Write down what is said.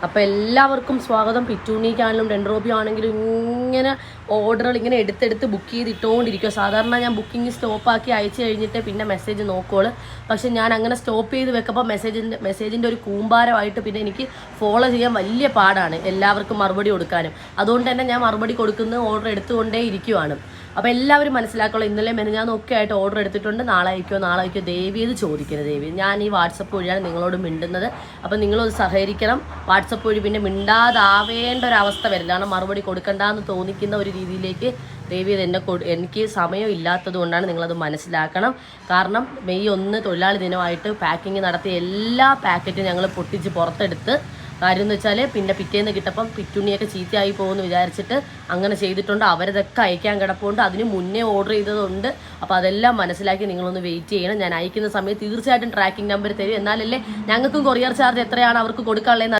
അപ്പോൾ എല്ലാവർക്കും സ്വാഗതം. പിറ്റൂണിക്കാണെങ്കിലും ഡെൻഡ്രോബി ആണെങ്കിലും ഇങ്ങനെ ഓർഡറുകൾ ഇങ്ങനെ എടുത്തെടുത്ത് ബുക്ക് ചെയ്തിട്ടുകൊണ്ടിരിക്കുക. സാധാരണ ഞാൻ ബുക്കിംഗ് സ്റ്റോപ്പാക്കി അയച്ചു കഴിഞ്ഞിട്ട് പിന്നെ മെസ്സേജ് നോക്കുള്ളൂ. പക്ഷെ ഞാൻ അങ്ങനെ സ്റ്റോപ്പ് ചെയ്ത് വെക്കുമ്പോൾ മെസ്സേജിൻ്റെ ഒരു കൂമ്പാരമായിട്ട് പിന്നെ എനിക്ക് ഫോളോ ചെയ്യാൻ വലിയ പാടാണ്, എല്ലാവർക്കും മറുപടി കൊടുക്കാനും. അതുകൊണ്ട് തന്നെ ഞാൻ മറുപടി കൊടുക്കുന്ന ഓർഡർ എടുത്തുകൊണ്ടേ ഇരിക്കുവാണ്. അപ്പോൾ എല്ലാവരും മനസ്സിലാക്കുള്ളൂ. ഇന്നലെ മെനഞ്ഞാന്നൊക്കെ ആയിട്ട് ഓർഡർ എടുത്തിട്ടുണ്ട്. നാളെ അയക്കുമോ ദയവ് ചെയ്ത് ചോദിക്കരുത്. ഞാൻ ഈ വാട്സപ്പ് വഴിയാണ് നിങ്ങളോട് മിണ്ടുന്നത്. അപ്പോൾ നിങ്ങളൊന്ന് സഹകരിക്കണം. വാട്സപ്പ് വഴി പിന്നെ മിണ്ടാതാവേണ്ട ഒരവസ്ഥ വരില്ല. കാരണം മറുപടി കൊടുക്കണ്ടെന്ന് തോന്നിക്കുന്ന ഒരു രീതിയിലേക്ക് ദയവ് ചെയ്ത് എനിക്ക് സമയം ഇല്ലാത്തത് കൊണ്ടാണ്. നിങ്ങളത് മനസ്സിലാക്കണം. കാരണം മെയ് 1 തൊഴിലാളി ദിനമായിട്ട് പാക്കിങ് നടത്തിയ എല്ലാ പാക്കറ്റും ഞങ്ങൾ പൊട്ടിച്ച് പുറത്തെടുത്ത്, കാര്യം എന്ന് വെച്ചാൽ പിന്നെ പിറ്റേന്ന് കിട്ടപ്പം പിറ്റുണ്ണിയൊക്കെ ചീത്തയായി പോകുമെന്ന് വിചാരിച്ചിട്ട് അങ്ങനെ ചെയ്തിട്ടുണ്ട്. അവരതൊക്കെ അയക്കാൻ കിടപ്പുണ്ട്. അതിന് മുന്നേ ഓർഡർ ചെയ്തതുണ്ട്. അപ്പോൾ അതെല്ലാം മനസ്സിലാക്കി നിങ്ങളൊന്ന് വെയിറ്റ് ചെയ്യണം. ഞാൻ അയക്കുന്ന സമയത്ത് തീർച്ചയായിട്ടും ട്രാക്കിംഗ് നമ്പർ തരും. എന്നാലല്ലേ ഞങ്ങൾക്കും കൊറിയർ ചാർജ് എത്രയാണ് അവർക്ക് കൊടുക്കാനുള്ളത്